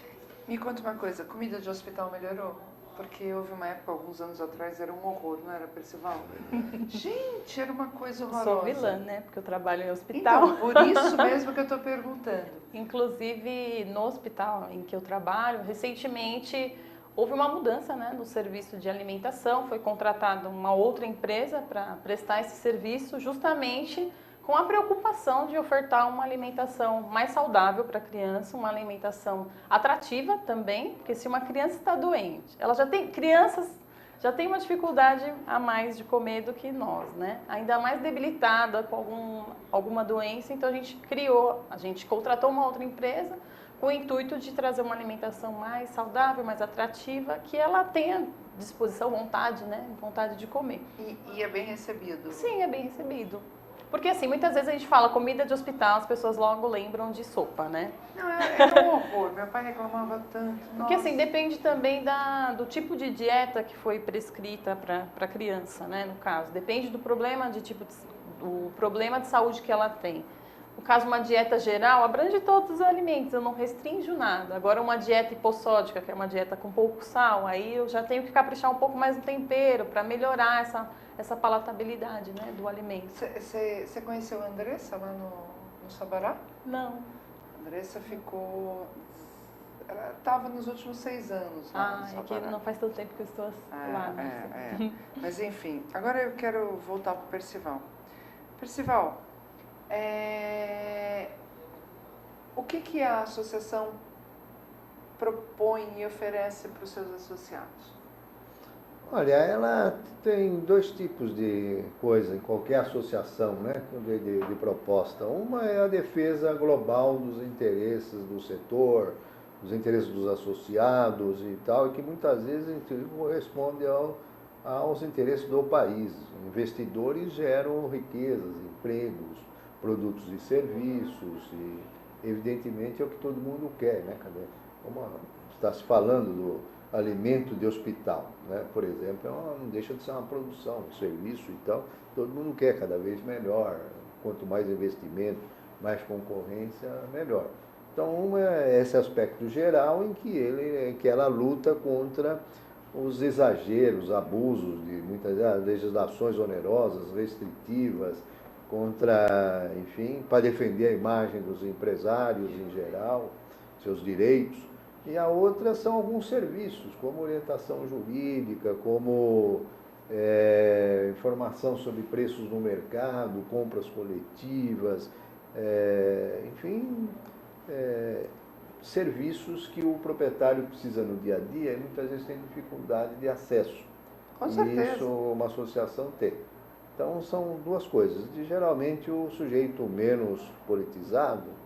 Me conta uma coisa, comida de hospital melhorou? Porque houve uma época, alguns anos atrás, era um horror, não era, Percival? Gente, era uma coisa horrorosa. Sou vilã, né? Porque eu trabalho em hospital. Então, por isso mesmo que eu estou perguntando. Inclusive, no hospital em que eu trabalho, recentemente houve uma mudança, né, no serviço de alimentação, foi contratada uma outra empresa para prestar esse serviço, justamente com a preocupação de ofertar uma alimentação mais saudável para a criança, uma alimentação atrativa também, porque se uma criança está doente, crianças já têm uma dificuldade a mais de comer do que nós, né? Ainda mais debilitada com alguma doença, então a gente contratou uma outra empresa com o intuito de trazer uma alimentação mais saudável, mais atrativa, que ela tenha disposição, vontade, né? Vontade de comer. E é bem recebido? Sim, é bem recebido. Porque assim, muitas vezes a gente fala comida de hospital, as pessoas logo lembram de sopa, né? Não, era um horror. Meu pai reclamava tanto. Porque assim, depende também do tipo de dieta que foi prescrita para a criança, né? No caso, depende do problema do problema de saúde que ela tem. No caso, uma dieta geral abrange todos os alimentos, eu não restringo nada. Agora, uma dieta hipossódica, que é uma dieta com pouco sal, aí eu já tenho que caprichar um pouco mais no tempero para melhorar essa palatabilidade, né, do alimento. Você conheceu a Andressa lá no Sabará? Não. A Andressa ela estava nos últimos 6 anos lá no Sabará. É que não faz tanto tempo que eu estou lá. Né? Mas enfim, agora eu quero voltar para o Percival. Percival, o que a associação propõe e oferece para os seus associados? Olha, ela tem 2 tipos de coisa em qualquer associação, né, de proposta. Uma é a defesa global dos interesses do setor, dos interesses dos associados e tal, e que muitas vezes corresponde aos interesses do país. Investidores geram riquezas, empregos, produtos e serviços, e evidentemente é o que todo mundo quer, né? Como está se falando do alimento de hospital, né? Por exemplo, não deixa de ser uma produção, um serviço e tal, todo mundo quer cada vez melhor, quanto mais investimento, mais concorrência, melhor. Então, é esse aspecto geral em que ela luta contra os exageros, abusos de muitas legislações onerosas, restritivas, contra, enfim, para defender a imagem dos empresários em geral, seus direitos. E a outra são alguns serviços, como orientação jurídica, como informação sobre preços no mercado, compras coletivas, enfim, serviços que o proprietário precisa no dia a dia e muitas vezes tem dificuldade de acesso. Com certeza. E isso uma associação tem. Então são 2 coisas. Geralmente o sujeito menos politizado,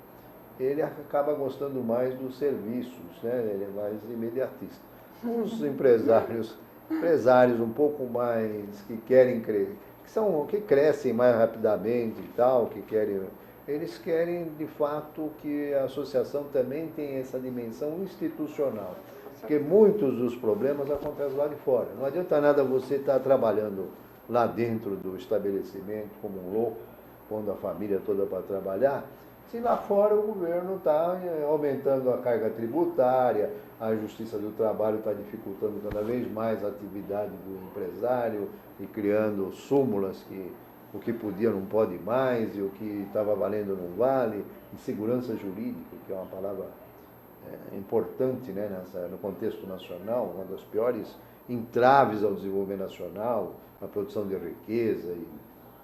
ele acaba gostando mais dos serviços, né? Ele é mais imediatista. Os empresários um pouco mais que querem crescer, que crescem mais rapidamente e tal, eles querem de fato que a associação também tenha essa dimensão institucional. Porque muitos dos problemas acontecem lá de fora. Não adianta nada você estar trabalhando lá dentro do estabelecimento como um louco, pondo a família toda para trabalhar, Se lá fora o governo está aumentando a carga tributária, a Justiça do Trabalho está dificultando cada vez mais a atividade do empresário e criando súmulas que o que podia não pode mais e o que estava valendo não vale, insegurança jurídica, que é uma palavra importante, né, no contexto nacional, uma das piores entraves ao desenvolvimento nacional, a produção de riqueza,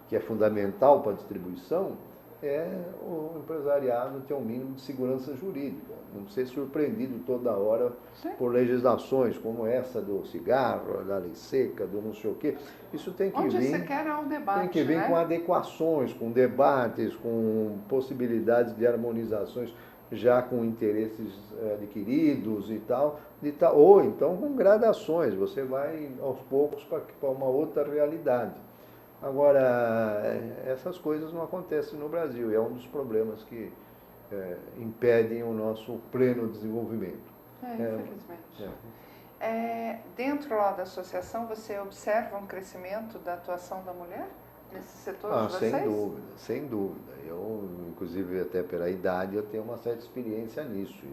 que é fundamental para a distribuição, é o empresariado ter um mínimo de segurança jurídica, não ser surpreendido toda hora por legislações como essa do cigarro, da lei seca, do não sei o quê. Isso tem que vir, você quer ao debate, tem que vir, né, com adequações, com debates, com possibilidades de harmonizações já com interesses adquiridos e tal, ou então com gradações, você vai aos poucos para uma outra realidade. Agora, essas coisas não acontecem no Brasil, e é um dos problemas que impedem o nosso pleno desenvolvimento. Infelizmente. Dentro lá da associação, você observa um crescimento da atuação da mulher nesse setor de vocês? Sem dúvida, sem dúvida. Eu, inclusive, até pela idade, eu tenho uma certa experiência nisso.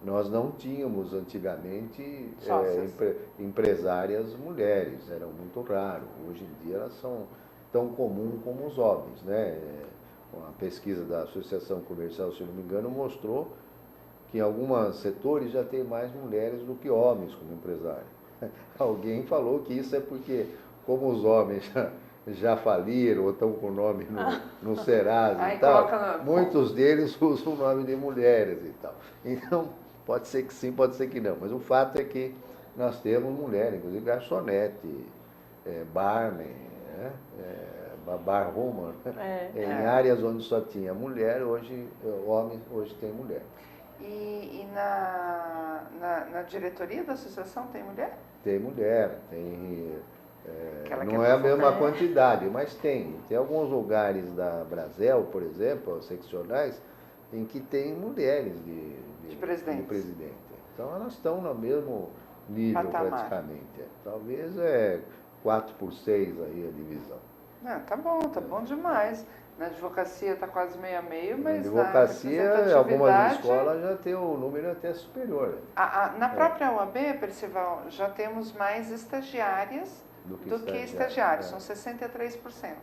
Nós não tínhamos antigamente empresárias mulheres, era muito raro. Hoje em dia elas são tão comuns como os homens, né? Uma pesquisa da Associação Comercial, se não me engano, mostrou que em alguns setores já tem mais mulheres do que homens como empresários. Alguém falou que isso é porque, como os homens já faliram ou estão com o nome no Serasa e tal, muitos deles usam o nome de mulheres e tal. Então, pode ser que sim, pode ser que não. Mas o fato é que nós temos mulheres, inclusive garçonete, barman, barwoman, em áreas onde só tinha mulher, hoje homens, hoje tem mulher. E na diretoria da associação tem mulher? Tem mulher, tem... não é a mesma quantidade, mas tem. Tem alguns lugares da Brasel, por exemplo, seccionais, em que tem mulheres de presidente. Então elas estão no mesmo nível praticamente. Talvez 4/6 aí a divisão. Tá bom demais. Na advocacia está quase meio a meio, mas na advocacia, algumas escolas já tem um número até superior. Na própria UAB, Percival, já temos mais estagiárias do que estagiários, são 63%.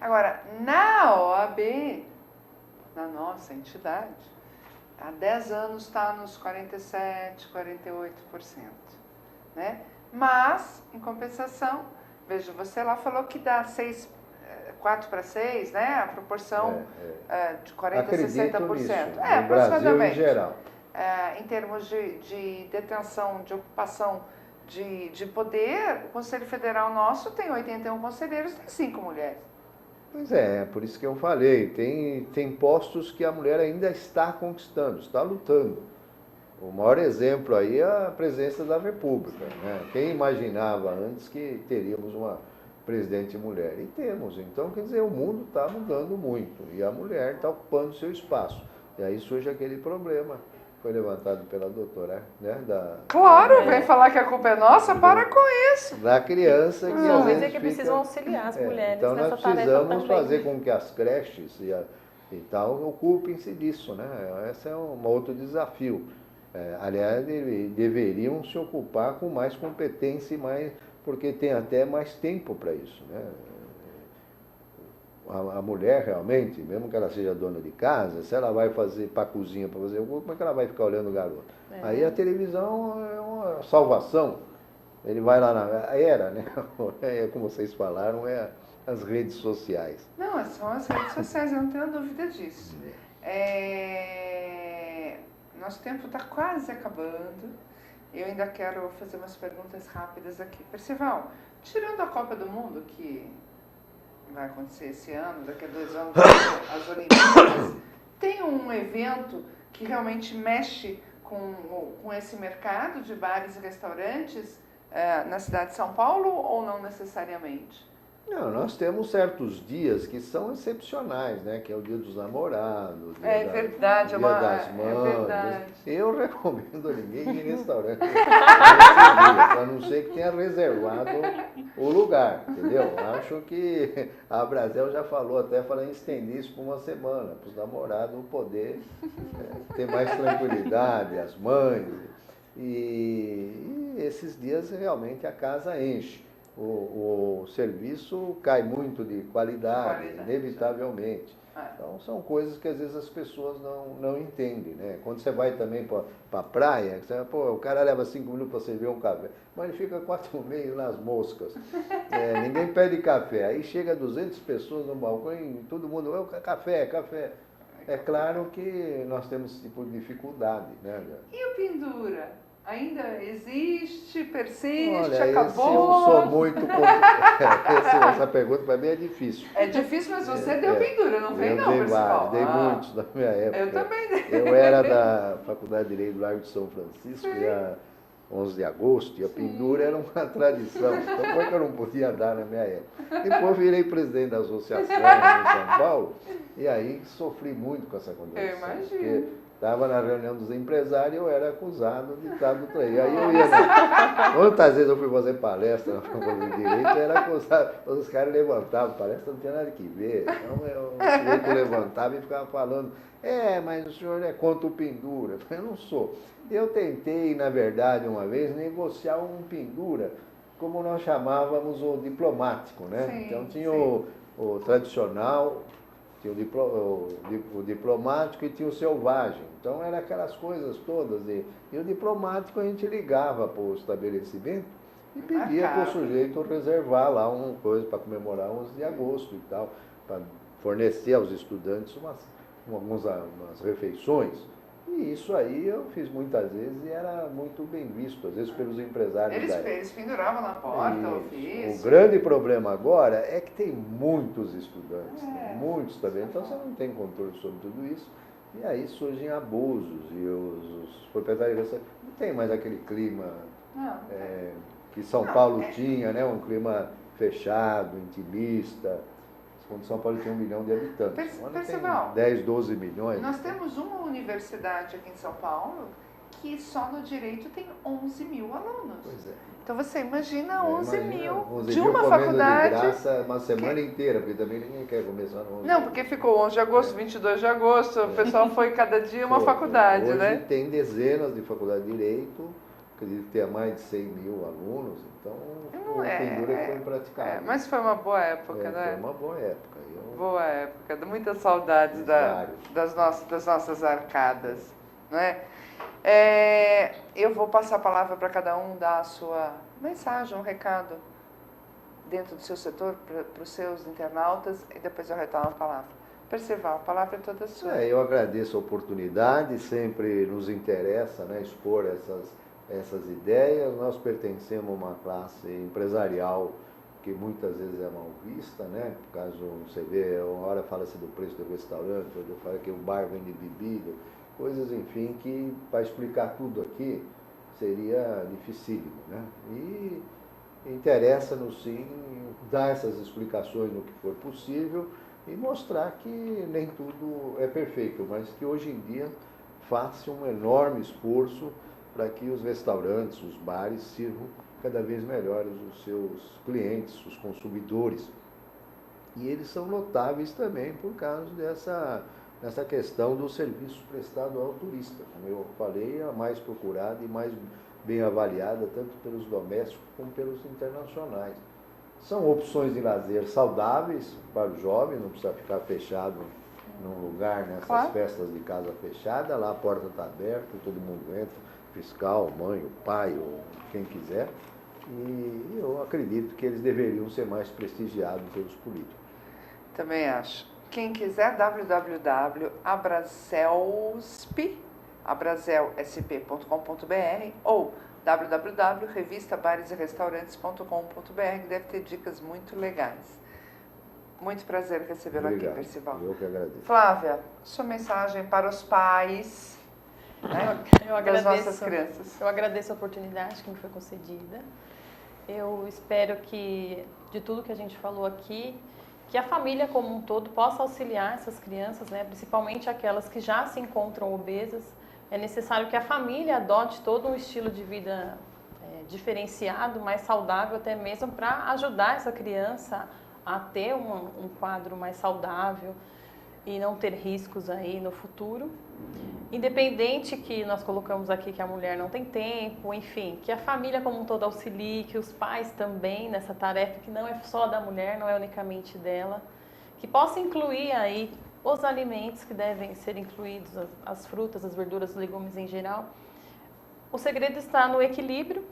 Agora, na OAB, na nossa entidade, há 10 anos está nos 47%, 48%. Né? Mas, em compensação, veja, você lá falou que dá 4/6, né? A proporção de 40% a 60%. No Brasil em geral. Em termos de detenção, de ocupação de poder, o Conselho Federal nosso tem 81 conselheiros, tem 5 mulheres. Pois é, por isso que eu falei, tem postos que a mulher ainda está conquistando, está lutando. O maior exemplo aí é a presidência da República, né? Quem imaginava antes que teríamos uma presidente mulher? E temos. Então, quer dizer, o mundo está mudando muito e a mulher está ocupando seu espaço. E aí surge aquele problema, foi levantado pela doutora, né? Vem falar que a culpa é nossa, para com isso. Da criança que às vezes que precisam auxiliar as mulheres então nessa tarefa também. Então nós precisamos fazer com que as creches e tal ocupem-se disso, né? Esse é um outro desafio. Aliás, deveriam se ocupar com mais competência e mais, porque tem até mais tempo para isso, né? A mulher realmente, mesmo que ela seja dona de casa, se ela vai fazer para a cozinha, para fazer como é que ela vai ficar olhando o garoto? Aí a televisão é uma salvação. Ele vai lá né? Como vocês falaram, as redes sociais. Não, são as redes sociais, eu não tenho dúvida disso. Nosso tempo está quase acabando. Eu ainda quero fazer umas perguntas rápidas aqui. Percival, tirando a Copa do Mundo, que vai acontecer esse ano, daqui a 2 anos, as Olimpíadas, tem um evento que realmente mexe com esse mercado de bares e restaurantes na cidade de São Paulo ou não necessariamente? Não, nós temos certos dias que são excepcionais, né? Que é o dia dos namorados, dia das mães. É verdade. Eu recomendo a ninguém ir em restaurante a não ser que tenha reservado o lugar, entendeu? Acho que a Brasel já falou, até falando em estender isso por uma semana, para os namorados poder ter mais tranquilidade, as mães. E esses dias realmente a casa enche. O serviço cai muito de qualidade, inevitavelmente. Então, são coisas que às vezes as pessoas não entendem, né? Quando você vai também para a praia, você, o cara leva 5 minutos para servir um café, mas ele fica 4,5 nas moscas. Ninguém pede café. Aí chega 200 pessoas no balcão e todo mundo, café, café. É claro que nós temos esse tipo de dificuldade, né? E o pendura? Ainda existe, persiste, Olha, acabou? Eu sou muito... Essa pergunta para mim é difícil. É difícil, mas você deu pendura, não fez não, Percival? Dei muitos na minha época. Eu também dei. Eu era da Faculdade de Direito do Largo de São Francisco, dia 11 de agosto, e a pendura era uma tradição. Então, como é que eu não podia dar na minha época? Depois virei presidente da associação em São Paulo, e aí sofri muito com essa condição. Eu imagino. Porque estava na reunião dos empresários e eu era acusado de estar do trem. Aí eu ia... Quantas vezes eu fui fazer palestra na Faculdade de Direito, eu era acusado. Os caras levantavam, palestra não tinha nada que ver. Então eu levantava e ficava falando, mas o senhor é contra o pendura. Eu não sou. Eu tentei, na verdade, uma vez, negociar um pendura, como nós chamávamos o diplomático, né? Sim, então tinha o tradicional... Tinha o diplomático e tinha o selvagem. Então, eram aquelas coisas todas. E o diplomático a gente ligava para o estabelecimento e pedia para o sujeito reservar lá uma coisa para comemorar 11 de agosto e tal, para fornecer aos estudantes umas refeições. E isso aí eu fiz muitas vezes e era muito bem visto, às vezes pelos empresários. Eles penduravam na porta, o grande problema agora é que tem muitos estudantes, muitos também, então você não tem controle sobre tudo isso. E aí surgem abusos e os proprietários não tem mais aquele clima que São Paulo tinha, né? Um clima fechado, intimista. Quando São Paulo tinha 1 milhão de habitantes. Percival, 10, 12 milhões. Nós temos uma universidade aqui em São Paulo que só no direito tem 11 mil alunos. Pois é. Então você imagina 11 mil 11 de mil uma comendo faculdade. De graça uma semana inteira, porque também ninguém quer começar no 11. Não, porque ficou 11 de agosto, 22 de agosto, o pessoal foi cada dia uma faculdade, hoje né? Tem dezenas de faculdades de direito, acredito que tenha mais de 100 mil alunos, então o pendura foi impraticável. Mas foi uma boa época, né? Foi uma boa época. Boa época, muitas saudades das nossas arcadas, não é? Eu vou passar a palavra para cada um dar a sua mensagem, um recado dentro do seu setor para os seus internautas e depois eu retomo a palavra. Percival, a palavra é toda sua. Eu agradeço a oportunidade, sempre nos interessa, né, expor essas ideias. Nós pertencemos a uma classe empresarial que muitas vezes é mal vista, né? Por caso você vê, uma hora fala-se do preço do restaurante, outra fala que o bar vende bebida, coisas, enfim, que para explicar tudo aqui seria dificílimo, né? E interessa-nos sim dar essas explicações no que for possível e mostrar que nem tudo é perfeito, mas que hoje em dia faz-se um enorme esforço para que os restaurantes, os bares sirvam cada vez melhores os seus clientes, os consumidores. E eles são notáveis também por causa dessa questão do serviço prestado ao turista. Como eu falei, a mais procurada e mais bem avaliada, tanto pelos domésticos como pelos internacionais. São opções de lazer saudáveis para o jovem, não precisa ficar fechado num lugar, nessas festas de casa fechada, lá a porta está aberta, todo mundo entra, fiscal, mãe, o pai, ou quem quiser. E eu acredito que eles deveriam ser mais prestigiados pelos políticos. Também acho. Quem quiser, www.abrazelsp.com.br ou www.revistabareserestaurantes.com.br, que deve ter dicas muito legais. Muito prazer recebê-lo aqui, Percival. Eu que agradeço. Flávia, sua mensagem para os pais, né, eu agradeço, das nossas crianças. Eu agradeço a oportunidade que me foi concedida. Eu espero que, de tudo que a gente falou aqui, que a família como um todo possa auxiliar essas crianças, né, principalmente aquelas que já se encontram obesas. É necessário que a família adote todo um estilo de vida diferenciado, mais saudável até mesmo, para ajudar essa criança a ter um quadro mais saudável e não ter riscos aí no futuro. Independente que nós colocamos aqui que a mulher não tem tempo, enfim, que a família como um todo auxilie, que os pais também nessa tarefa, que não é só da mulher, não é unicamente dela, que possa incluir aí os alimentos que devem ser incluídos, as frutas, as verduras, os legumes em geral. O segredo está no equilíbrio.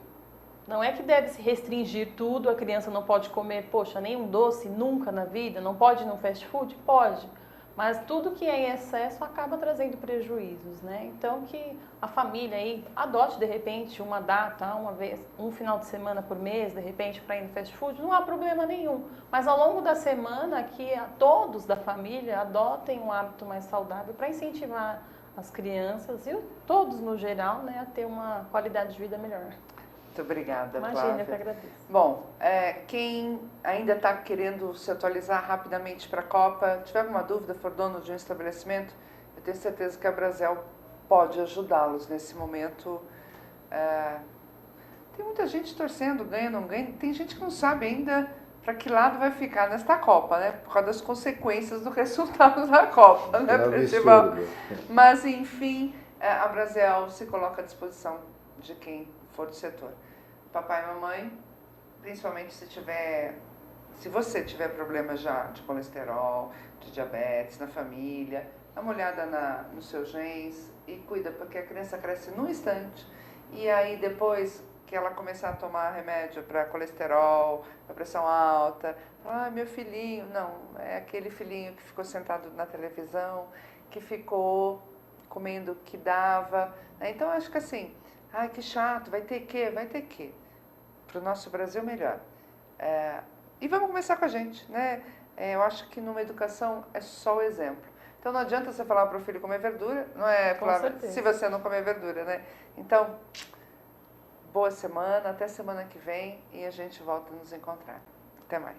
Não é que deve se restringir tudo, a criança não pode comer, poxa, nenhum doce nunca na vida, não pode ir no fast food? Pode. Mas tudo que é em excesso acaba trazendo prejuízos, né? Então que a família aí adote de repente uma data, uma vez, um final de semana por mês, de repente para ir no fast food, não há problema nenhum. Mas ao longo da semana que todos da família adotem um hábito mais saudável para incentivar as crianças e todos no geral, né, a ter uma qualidade de vida melhor. Muito obrigada, Imagina, Flávia. eu que agradeço. Bom, quem ainda está querendo se atualizar rapidamente para a Copa, tiver alguma dúvida, for dono de um estabelecimento, eu tenho certeza que a Brasel pode ajudá-los nesse momento. Tem muita gente torcendo, ganha, não ganha. Tem gente que não sabe ainda para que lado vai ficar nesta Copa, né? Por causa das consequências do resultado da Copa, né, principal. Mas, enfim, a Brasel se coloca à disposição de quem for do setor. Papai e mamãe, principalmente se você tiver problema já de colesterol, de diabetes na família, dá uma olhada nos seus genes e cuida, porque a criança cresce num instante e aí depois que ela começar a tomar remédio para colesterol, para pressão alta, meu filhinho, não, é aquele filhinho que ficou sentado na televisão, que ficou comendo o que dava. Então, acho que assim, que chato, vai ter que. Para o nosso Brasil, melhor. E vamos começar com a gente, né? Eu acho que numa educação é só o exemplo. Então, não adianta você falar para o filho comer verdura, não é, Flávia? Se você não comer verdura, né? Então, boa semana, até semana que vem e a gente volta a nos encontrar. Até mais.